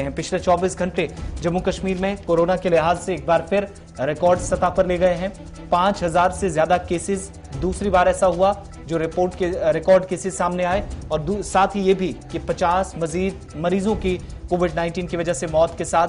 हैं। पिछले 24 घंटे जम्मू कश्मीर में कोरोना के लिहाज से एक बार फिर रिकॉर्ड सतह पर ले गए हैं। 5000 से ज्यादा केसेस, दूसरी बार ऐसा हुआ जो रिकॉर्ड केसेस सामने आए, और साथ ही ये भी कि 50 मजीद मरीजों की कोविड-19 की वजह से मौत के साथ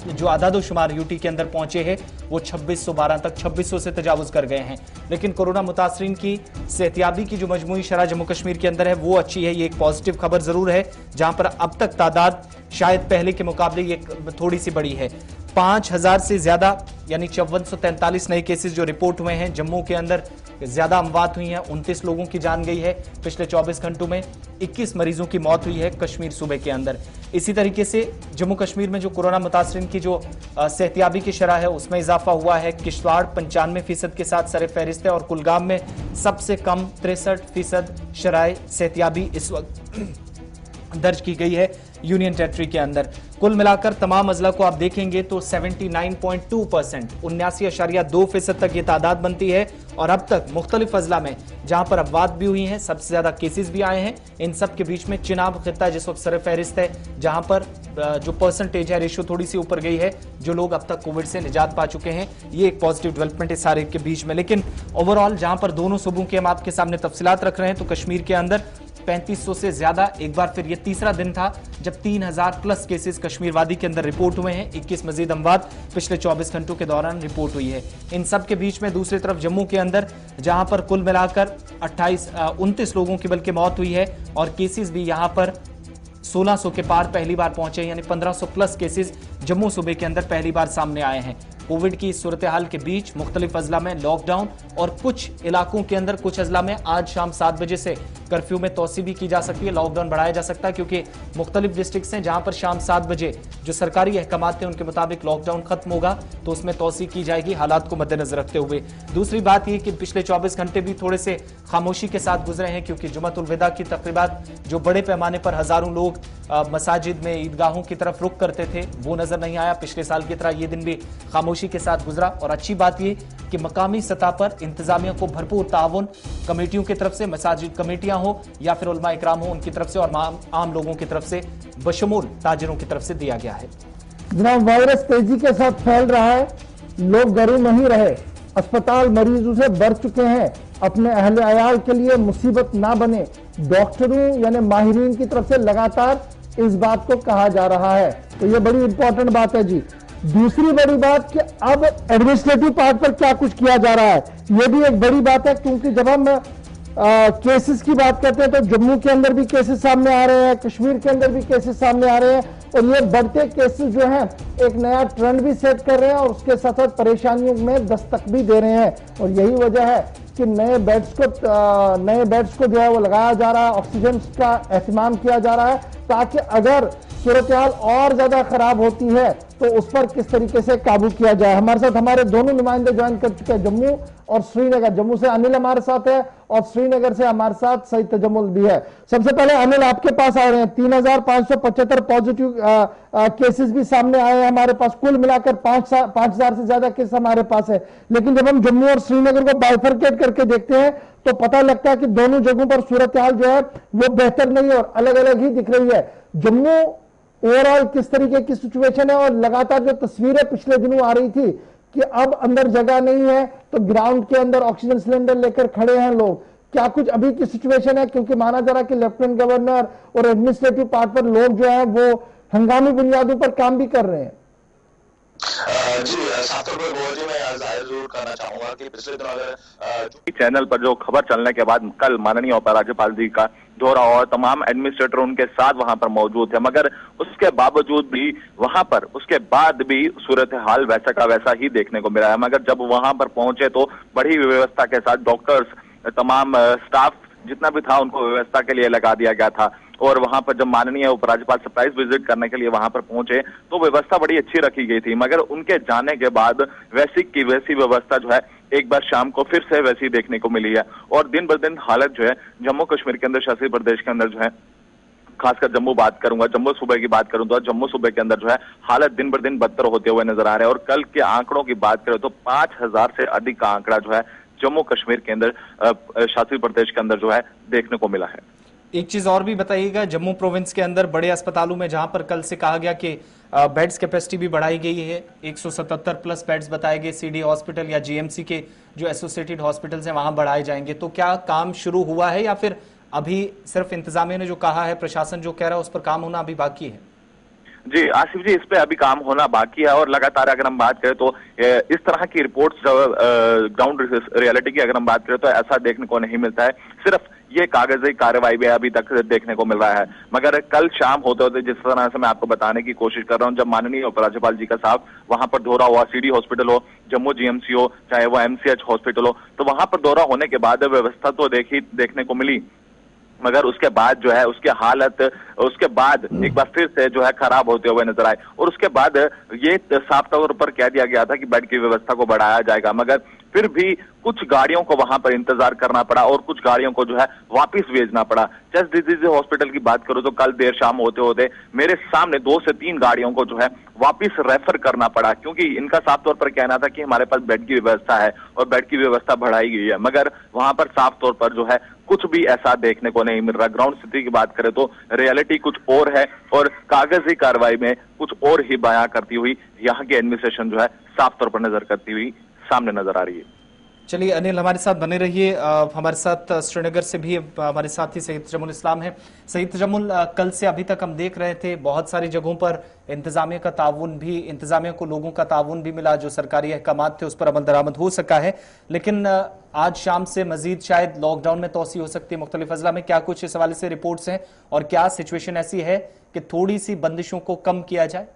जो आदादोशुमार यूटी के अंदर पहुंचे हैं वो 2612 तक 2600 से तजावुज कर गए हैं। लेकिन कोरोना मुतासरीन की सेहतियाबी की जो मजमूई शरह जम्मू कश्मीर के अंदर है वो अच्छी है। ये एक पॉजिटिव खबर जरूर है, जहां पर अब तक तादाद शायद पहले के मुकाबले ये थोड़ी सी बड़ी है। 5000 से ज्यादा यानी 5443 नए केसेस जो रिपोर्ट हुए हैं। जम्मू के अंदर ज्यादा अमवात हुई हैं, 29 लोगों की जान गई है। पिछले 24 घंटों में 21 मरीजों की मौत हुई है कश्मीर सूबे के अंदर। इसी तरीके से जम्मू कश्मीर में जो कोरोना मुतासरीन की जो सेहतियाबी की शरह है उसमें इजाफा हुआ है। किश्तवाड़ 95% के साथ सरे फहरिस्त है, और कुलगाम में सबसे कम 63% शरह सेहतियाबी इस वक्त दर्ज की गई है यूनियन टेरिटरी के अंदर। कुल मिलाकर तमाम अजला को आप देखेंगे तो 79.2%, 79.2% तक ये तादाद बनती है। और अब तक मुख्तलिफ अजला में जहां पर अफवात भी हुई हैं, सबसे ज्यादा केसेस भी आए हैं, इन सब के बीच में चिनाब खित्ता जिस वक्त सर फहरिस्त है, जहां पर जो परसेंटेज है रेशो थोड़ी सी ऊपर गई है, जो लोग अब तक कोविड से निजात पा चुके हैं। ये एक पॉजिटिव डेवलपमेंट है सारे के बीच में। लेकिन ओवरऑल जहां पर दोनों सूबों के हम आपके सामने तफसीलात रख रहे हैं, तो कश्मीर के अंदर 3500 से ज्यादा, एक बार फिर ये तीसरा दिन था जब 3000 प्लस केसेस कश्मीर वादी के अंदर रिपोर्ट हुए हैं। 21 मजीद अमवात पिछले 24 घंटों के दौरान रिपोर्ट हुई है। इन सब के बीच में दूसरी तरफ जम्मू के अंदर जहां पर कुल मिलाकर 29 लोगों की बल्कि मौत हुई है, और केसेस भी यहां पर 1600 के पार पहली बार पहुंचे, यानी 1500 प्लस केसेस जम्मू सूबे के अंदर पहली बार सामने आए हैं। कोविड की सूरत हाल के बीच मुख्तलिफ अजला में लॉकडाउन, और कुछ इलाकों के अंदर कुछ अजला में आज शाम 7 बजे से कर्फ्यू में तोसी भी की जा सकती है, लॉकडाउन बढ़ाया जा सकता है, क्योंकि मुख्तलिफ डिस्ट्रिक्ट हैं जहां पर शाम 7 बजे जो सरकारी अहकामात थे उनके मुताबिक लॉकडाउन खत्म होगा, तो उसमें तोसी की जाएगी हालात को मद्देनजर रखते हुए। दूसरी बात यह कि पिछले 24 घंटे भी थोड़े से खामोशी के साथ गुजरे हैं, क्योंकि जुमअतुल विदा की तकरीबात जो बड़े पैमाने पर हजारों लोग मसाजिद में ईदगाहों की तरफ रुख करते थे वो नजर नहीं आया। पिछले साल की तरह ये दिन भी खामोशी के साथ गुजरा। और अच्छी बात ये कि मकामी सतह पर इंतजामिया को भरपूर ताउन कमेटियों की तरफ से, मसाजिद कमेटियां हो या फिर उलमा इकराम हो उनकी तरफ से, और आम लोगों की तरफ से, बशमूल ताजिरों की तरफ से दिया गया है। जनाब, वायरस तेजी के साथ फैल रहा है, लोग घरों नहीं रहे, अस्पताल मरीजों से भर चुके हैं। अपने अहले अयाल के लिए मुसीबत ना बने, डॉक्टरों यानी माहिरीन की तरफ से लगातार इस बात को कहा जा रहा है। तो ये बड़ी इंपॉर्टेंट बात है जी। दूसरी बड़ी बात कि अब एडमिनिस्ट्रेटिव पार्ट पर क्या कुछ किया जा रहा है, ये भी एक बड़ी बात है, क्योंकि जब हम केसेस की बात करते हैं तो जम्मू के अंदर भी केसेस सामने आ रहे हैं, कश्मीर के अंदर भी केसेस सामने आ रहे हैं, और ये बढ़ते केसेस जो हैं एक नया ट्रेंड भी सेट कर रहे हैं, और उसके साथ साथ परेशानियों में दस्तक भी दे रहे हैं। और यही वजह है कि नए बेड्स को जो है वो लगाया जा रहा है, ऑक्सीजन का एहतमाम किया जा रहा है, ताकि अगर सूरत हाल और ज्यादा खराब होती है तो उस पर किस तरीके से काबू किया जाए। हमारे साथ हमारे दोनों नुमाइंदे ज्वाइन कर चुके हैं, जम्मू और श्रीनगर। जम्मू से अनिल हमारे साथ है, और श्रीनगर से हमारे साथ सईद तजम्मुल भी है। सबसे पहले अनिल, आपके पास आ रहे हैं। 3575 पॉजिटिव केसेस भी सामने आए हैं हमारे पास। कुल मिलाकर 5000 से ज्यादा केस हमारे पास है। लेकिन जब हम जम्मू और श्रीनगर को बाइफरकेट करके देखते हैं तो पता लगता है कि दोनों जगहों पर सूरत हाल जो है वो बेहतर नहीं है और अलग अलग ही दिख रही है। जम्मू ओवरऑल किस तरीके की सिचुएशन है, और लगातार जो तस्वीरें पिछले दिनों आ रही थी कि अब अंदर जगह नहीं है तो ग्राउंड के अंदर ऑक्सीजन सिलेंडर लेकर खड़े हैं लोग, क्या कुछ अभी की सिचुएशन है? क्योंकि माना जा रहा है कि लेफ्टिनेंट गवर्नर और एडमिनिस्ट्रेटिव पार्ट पर लोग जो है वो हंगामी बुनियादों पर काम भी कर रहे हैं। जी, साफ तौर पर जी मैं जाहिर जरूर करना चाहूंगा कि पिछले दिनों चैनल पर जो खबर चलने के बाद कल माननीय उपराज्यपाल जी का दौरा और तमाम एडमिनिस्ट्रेटर उनके साथ वहां पर मौजूद थे, मगर उसके बावजूद भी वहां पर उसके बाद भी सूरत हाल वैसा का वैसा ही देखने को मिला है। मगर जब वहां पर पहुंचे तो बड़ी व्यवस्था के साथ डॉक्टर्स, तमाम स्टाफ जितना भी था उनको व्यवस्था के लिए लगा दिया गया था। और वहां पर जब माननीय उपराज्यपाल सरप्राइज विजिट करने के लिए वहां पर पहुंचे तो व्यवस्था बड़ी अच्छी रखी गई थी, मगर उनके जाने के बाद वैसी की वैसी व्यवस्था जो है एक बार शाम को फिर से वैसी देखने को मिली है। और दिन ब दिन हालत जो है जम्मू कश्मीर के अंदर, शासित प्रदेश के अंदर जो है, खासकर जम्मू बात करूंगा, जम्मू सूबे की बात करूं तो जम्मू सूबे के अंदर जो है हालत दिन ब दिन बदतर होते हुए नजर आ रहे हैं। और कल के आंकड़ों की बात करें तो 5000 से अधिक का आंकड़ा जो है जम्मू कश्मीर के अंदर, शासित प्रदेश के अंदर जो है देखने को मिला है। एक चीज और भी बताइएगा, जम्मू प्रोविंस के अंदर बड़े अस्पतालों में जहां पर कल से कहा गया कि बेड्स कैपेसिटी भी बढ़ाई गई है, 177 प्लस बेड्स बताए गए, सीडी हॉस्पिटल या जीएमसी के जो एसोसिएटेड हॉस्पिटल्स हैं वहां बढ़ाए जाएंगे, तो क्या काम शुरू हुआ है या फिर अभी सिर्फ इंतजामिया ने जो कहा है, प्रशासन जो कह रहा है उस पर काम होना अभी बाकी है? जी आसिफ जी, इस पे अभी काम होना बाकी है और लगातार अगर हम बात करें तो इस तरह की रिपोर्ट्स ग्राउंड रियलिटी की अगर हम बात करें तो ऐसा देखने को नहीं मिलता है। सिर्फ ये कागजी कार्रवाई में अभी तक देखने को मिल रहा है। मगर कल शाम होते होते जिस तरह से मैं आपको बताने की कोशिश कर रहा हूं, जब माननीय उपराज्यपाल जी का साहब वहां पर दौरा हुआ, सीडी हॉस्पिटल हो, जम्मू जीएमसी हो, चाहे वो एमसीएच हॉस्पिटल हो, तो वहां पर दौरा होने के बाद व्यवस्था तो देखने को मिली, मगर उसके बाद जो है उसकी हालत उसके बाद एक बार फिर से जो है खराब होते हुए नजर आए। और उसके बाद ये साफ तौर पर कह दिया गया था कि बेड की व्यवस्था को बढ़ाया जाएगा, मगर फिर भी कुछ गाड़ियों को वहां पर इंतजार करना पड़ा और कुछ गाड़ियों को जो है वापस भेजना पड़ा। चेस्ट डिजीज हॉस्पिटल की बात करूं तो कल देर शाम होते होते मेरे सामने 2 से 3 गाड़ियों को जो है वापस रेफर करना पड़ा, क्योंकि इनका साफ तौर पर कहना था कि हमारे पास बेड की व्यवस्था है और बेड की व्यवस्था बढ़ाई गई है, मगर वहां पर साफ तौर पर जो है कुछ भी ऐसा देखने को नहीं मिल रहा। ग्राउंड स्थिति की बात करें तो रियलिटी कुछ और है और कागजी कार्रवाई में कुछ और ही बयां करती हुई यहाँ की एडमिनिस्ट्रेशन जो है साफ तौर पर नजर करती हुई सामने नजर आ रही है। चलिए अनिल, हमारे साथ बने रहिए। हमारे साथ श्रीनगर से भी हमारे साथी सईद तजम्मुल इस्लाम है। सईद तजम्मुल, कल से अभी तक हम देख रहे थे बहुत सारी जगहों पर इंतजामिया को लोगों का ताउन भी मिला, जो सरकारी अहकामात थे उस पर अमल दरामद हो सका है, लेकिन आज शाम से मजीद शायद लॉकडाउन में तोसी हो सकती है मुख्तलिफ अजला में। क्या कुछ इस हवाले से रिपोर्ट्स हैं और क्या सिचुएशन ऐसी है कि थोड़ी सी बंदिशों को कम किया जाए?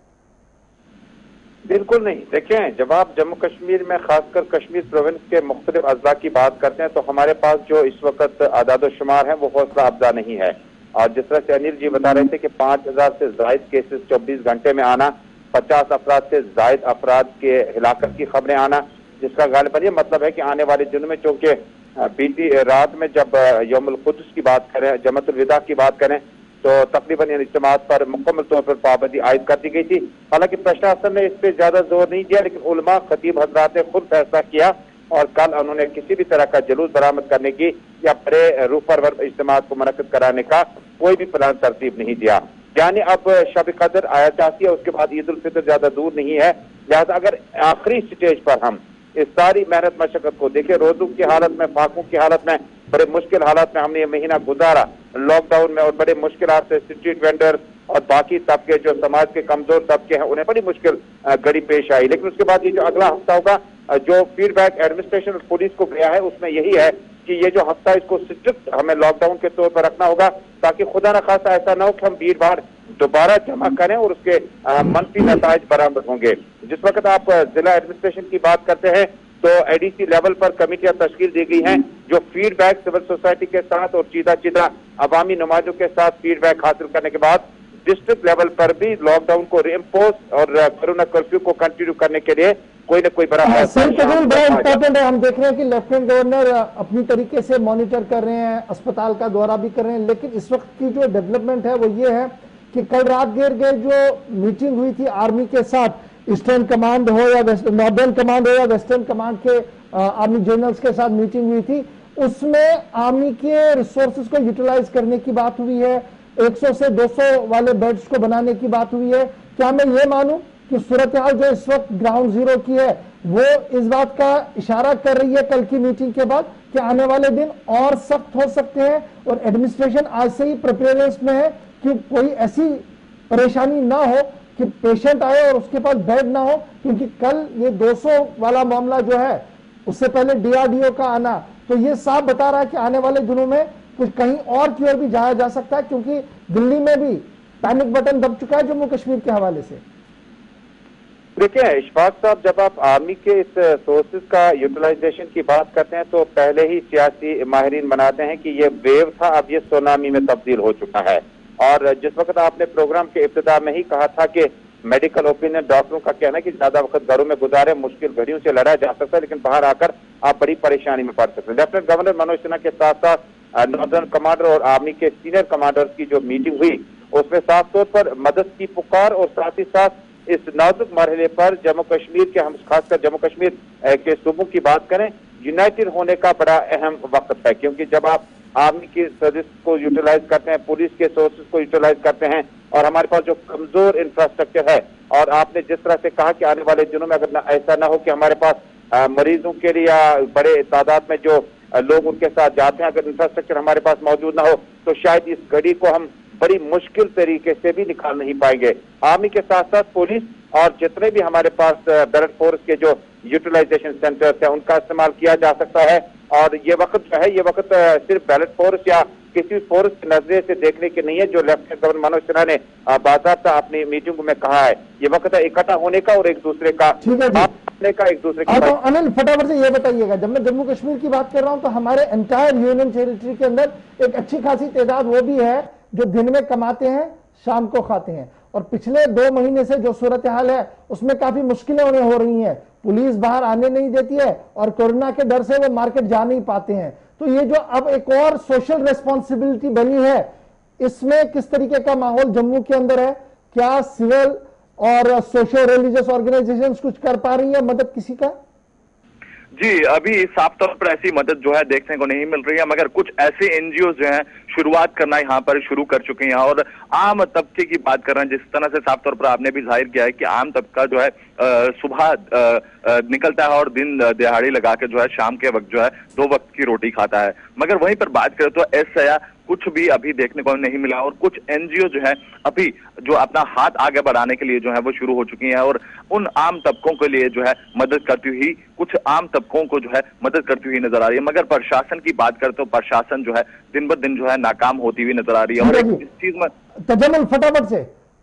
बिल्कुल नहीं। देखें, जब आप जम्मू कश्मीर में खासकर कश्मीर प्रोविंस के मुख्तलिफ अजला की बात करते हैं तो हमारे पास जो इस वक्त आदाद शुमार है वो हौसला अफजा नहीं है। और जिस तरह से अनिल जी बता रहे थे कि 5000 से जायद केसेस 24 घंटे में आना, 50 अफराद से जायद अफराद के हिलाकत की खबरें आना, जिसका गालिबन ये मतलब है कि आने वाले दिनों में, चूंकि बीती रात में जब यौमुल कुद्स की बात करें, जमातुल विदा की बात करें, तो तकरीबन इन इज्तिमात पर मुकम्मल तौर पर पाबंदी आयद कर दी गई थी। हालांकि प्रशासन ने इस पर ज्यादा जोर नहीं दिया, लेकिन उलमा खतीब हजरात ने खुद फैसला किया और कल उन्होंने किसी भी तरह का जुलूस बरामद करने की या बड़े रूपरवर इज्तिमात को मुनक्किद कराने का कोई भी प्लान तरतीब नहीं दिया। यानी अब शब कदर आया चाहती है, उसके बाद ईद उल फितर ज्यादा दूर नहीं है। लिहाजा अगर आखिरी स्टेज पर हम इस सारी मेहनत मशक्कत को देखें, रोजों की हालत में, फाकों की हालत में, बड़े मुश्किल हालात में हमने ये महीना गुजारा लॉकडाउन में और बड़े मुश्किल से स्ट्रीट वेंडर्स और बाकी तबके जो समाज के कमजोर तबके हैं उन्हें बड़ी मुश्किल घड़ी पेश आई। लेकिन उसके बाद ये जो अगला हफ्ता होगा, जो फीडबैक एडमिनिस्ट्रेशन और पुलिस को गया है उसमें यही है कि ये जो हफ्ता इसको स्ट्रिक्ट हमें लॉकडाउन के तौर पर रखना होगा, ताकि खुदा न खासा ऐसा न हो कि हम भीड़ भाड़ दोबारा जमा करें और उसके मनफी नताइज बरामद होंगे। जिस वक्त आप जिला एडमिनिस्ट्रेशन की बात करते हैं तो एडीसी लेवल पर कमेटियां तश्कील दी गई हैं जो फीडबैक सिविल सोसाइटी के साथ और सीधा अवामी नुमाइंदों के साथ फीडबैक हासिल करने के बाद डिस्ट्रिक्ट लेवल पर भी लॉकडाउन को रीइंपोज और कोरोना कर्फ्यू को कंटिन्यू करने के लिए कोई न कोई बड़ा बड़ा इंपॉर्टेंट है। हम देख रहे हैं कि लेफ्टिनेंट गवर्नर अपनी तरीके से मॉनिटर कर रहे हैं, अस्पताल का दौरा भी कर रहे हैं, लेकिन इस वक्त की जो डेवलपमेंट है वो ये है कि कल रात देर गए जो मीटिंग हुई थी आर्मी के साथ, ईस्टर्न कमांड हो या नॉर्दर्न कमांड हो या वेस्टर्न कमांड के आर्मी जनरल्स के साथ मीटिंग हुई थी, उसमें आर्मी के रिसोर्सेज को यूटिलाइज करने की बात हुई है, 100 से 200 वाले बेड्स को बनाने की बात हुई है। क्या मैं ये मानूं कि सूरत हाल जो इस वक्त ग्राउंड जीरो की है वो इस बात का इशारा कर रही है कल की मीटिंग के बाद कि आने वाले दिन और सख्त हो सकते हैं और एडमिनिस्ट्रेशन आज से ही प्रिपेयरनेस में है कि कोई ऐसी परेशानी ना हो कि पेशेंट आए और उसके पास बेड ना हो, क्योंकि कल ये 200 वाला मामला जो है उससे पहले डीआरडीओ का आना, तो ये साफ बता रहा है कि आने वाले दिनों में कुछ कहीं और की ओर भी जाया जा सकता है, क्योंकि दिल्ली में भी पैनिक बटन दब चुका है जम्मू कश्मीर के हवाले से। देखिए इशफाक साहब, जब आप आर्मी के इस सोर्सेज का यूटिलाइजेशन की बात करते हैं तो पहले ही सियासी माहिरीन मनाते हैं कि ये वेव था, अब ये सुनामी में तब्दील हो चुका है। और जिस वक्त आपने प्रोग्राम के इब्तिदा में ही कहा था कि मेडिकल ओपिनियन डॉक्टरों का कहना है कि ज्यादा वक्त घरों में गुजारे, मुश्किल घड़ियों से लड़ा जा सकता है, लेकिन बाहर आकर आप बड़ी परेशानी में पड़ सकते हैं। लेफ्टिनेंट गवर्नर मनोज सिन्हा के साथ साथ नॉर्दर्न कमांडर और आर्मी के सीनियर कमांडर्स की जो मीटिंग हुई उसमें साफ तौर पर मदद की पुकार और साथ ही साथ इस नाजुक मरहले पर जम्मू कश्मीर के, हम खासकर जम्मू कश्मीर के सूबों की बात करें, यूनाइटेड होने का बड़ा अहम वक्त है। क्योंकि जब आप आर्मी की सर्विस को यूटिलाइज करते हैं, पुलिस के सोर्सेज को यूटिलाइज करते हैं, और हमारे पास जो कमजोर इंफ्रास्ट्रक्चर है, और आपने जिस तरह से कहा कि आने वाले दिनों में अगर ऐसा ना हो कि हमारे पास मरीजों के लिए या बड़े तादाद में जो लोग उनके साथ जाते हैं, अगर इंफ्रास्ट्रक्चर हमारे पास मौजूद ना हो तो शायद इस घड़ी को हम बड़ी मुश्किल तरीके से भी निकाल नहीं पाएंगे। आर्मी के साथ साथ पुलिस और जितने भी हमारे पास बैरक फोर्स के जो यूटिलाइजेशन सेंटर्स है उनका इस्तेमाल किया जा सकता है। और ये वक्त जो है, ये वक्त सिर्फ बैरक फोर्स या किसी फोर्स के नजरिए से देखने के नहीं है, जो लेफ्टिनेंट गवर्नर मनोज सिन्हा ने बाकायदा अपनी मीटिंग में कहा है। ये वक्त है इकट्ठा होने का और एक दूसरे का का एक दूसरे की। तो अनिल फटाफट से ये बताइएगा, जब मैं जम्मू कश्मीर की बात कर रहा हूं तो हमारे एंटायर यूनियन टेरिटरी के अंदर एक अच्छी खासी तादाद वो भी है जो दिन में कमाते हैं, शाम को खाते हैं, और पिछले 2 महीने से जो सूरत हाल है उसमें काफी मुश्किलें उन्हें हो रही हैं। पुलिस बाहर आने नहीं देती है और कोरोना के डर से वो मार्केट जा नहीं पाते हैं। तो ये जो अब एक और सोशल रेस्पॉन्सिबिलिटी बनी है, इसमें किस तरीके का माहौल जम्मू के अंदर है? क्या सिविल और सोशल रिलीजियस ऑर्गेनाइजेशंस कुछ कर पा रही है मदद किसी का? जी, अभी साफ तौर पर ऐसी मदद जो है देखने को नहीं मिल रही है, मगर कुछ ऐसे एनजीओ जो हैं शुरुआत करना यहाँ पर शुरू कर चुके हैं और आम तबके की बात कर रहे हैं। जिस तरह से साफ तौर पर आपने भी जाहिर किया है कि आम तबका जो है सुबह निकलता है और दिन दिहाड़ी लगा के जो है शाम के वक्त जो है 2 वक्त की रोटी खाता है, मगर वहीं पर बात करें तो ऐसा कुछ भी अभी देखने को नहीं मिला। और कुछ एनजीओ जो है अभी जो अपना हाथ आगे बढ़ाने के लिए जो है वो शुरू हो चुकी हैं और उन आम तबकों के लिए जो है मदद करती हुई, कुछ आम तबकों को जो है मदद करती हुई नजर आ रही है। मगर प्रशासन की बात करें तो प्रशासन जो है दिन ब दिन जो है नाकाम होती हुई नजर आ रही है। और इस चीज में तजम्मुल फटाफट से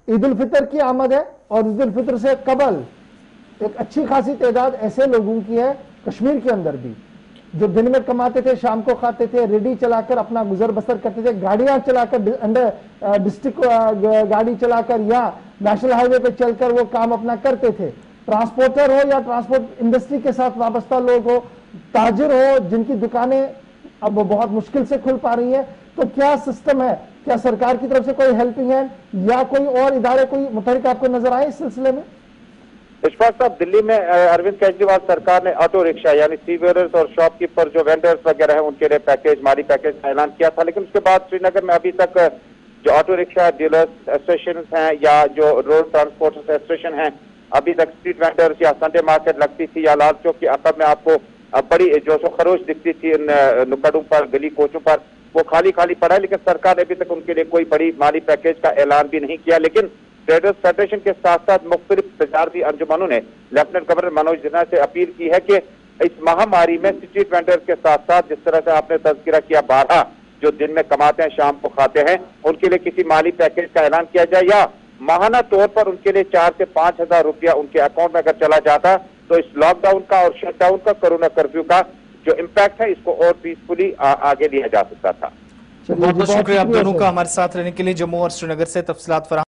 ईद उल फितर की आमद है और ईद उल फितर से कबल एक अच्छी खासी तादाद ऐसे लोगों की है कश्मीर के अंदर भी जो दिन में कमाते थे, शाम को खाते थे, रेडी चलाकर अपना गुजर बसर करते थे, गाड़ियां चलाकर डिस्ट्रिक्ट गाड़ी चलाकर या नेशनल हाईवे पे चलकर वो काम अपना करते थे। ट्रांसपोर्टर हो या ट्रांसपोर्ट इंडस्ट्री के साथ वाबस्ता लोग हो, ताजिर हो जिनकी दुकानें अब बहुत मुश्किल से खुल पा रही है, तो क्या सिस्टम है? क्या सरकार की तरफ से कोई हेल्पिंग हैंड या कोई और इदारे कोई मुतहरिक आपको नजर आए इस सिलसिले में? इशफाक साहब, दिल्ली में अरविंद केजरीवाल सरकार ने ऑटो रिक्शा यानी सीवियर्स और शॉपकीपर जो वेंडर्स वगैरह हैं उनके लिए पैकेज, माली पैकेज का ऐलान किया था, लेकिन उसके बाद श्रीनगर में अभी तक जो ऑटो रिक्शा डीलर्स एसोसिएशन हैं या जो रोड ट्रांसपोर्ट एसोसिएशन हैं, अभी तक स्ट्रीट वेंडर्स या संडे मार्केट लगती थी या लाल चौक की अकब में आपको बड़ी जोशो खरोश दिखती थी इन नुक्कड़ों पर, गली कोचों पर, वो खाली खाली पड़ा है। लेकिन सरकार ने अभी तक उनके लिए कोई बड़ी माली पैकेज का ऐलान भी नहीं किया। लेकिन ट्रेडर्स फेडरेशन के साथ साथ मुख्तलिफ तजारती अंजुमनों ने लेफ्टिनेंट गवर्नर मनोज सिन्हा से अपील की है कि इस महामारी में स्ट्रीट वेंडर्स के साथ साथ जिस तरह से आपने तज़किरा किया 12 जो दिन में कमाते हैं शाम को खाते हैं, उनके लिए किसी माली पैकेज का ऐलान किया जाए या माहाना तौर पर उनके लिए 4 से 5 हजार रुपया उनके अकाउंट में अगर चला जाता तो इस लॉकडाउन का और शटडाउन का, कोरोना कर्फ्यू का जो इम्पैक्ट है इसको और पीसफुली आगे लिया जा सकता था। बहुत बहुत शुक्रिया आप दोनों का हमारे साथ रहने के लिए। जम्मू और श्रीनगर से तफसीलात फराहम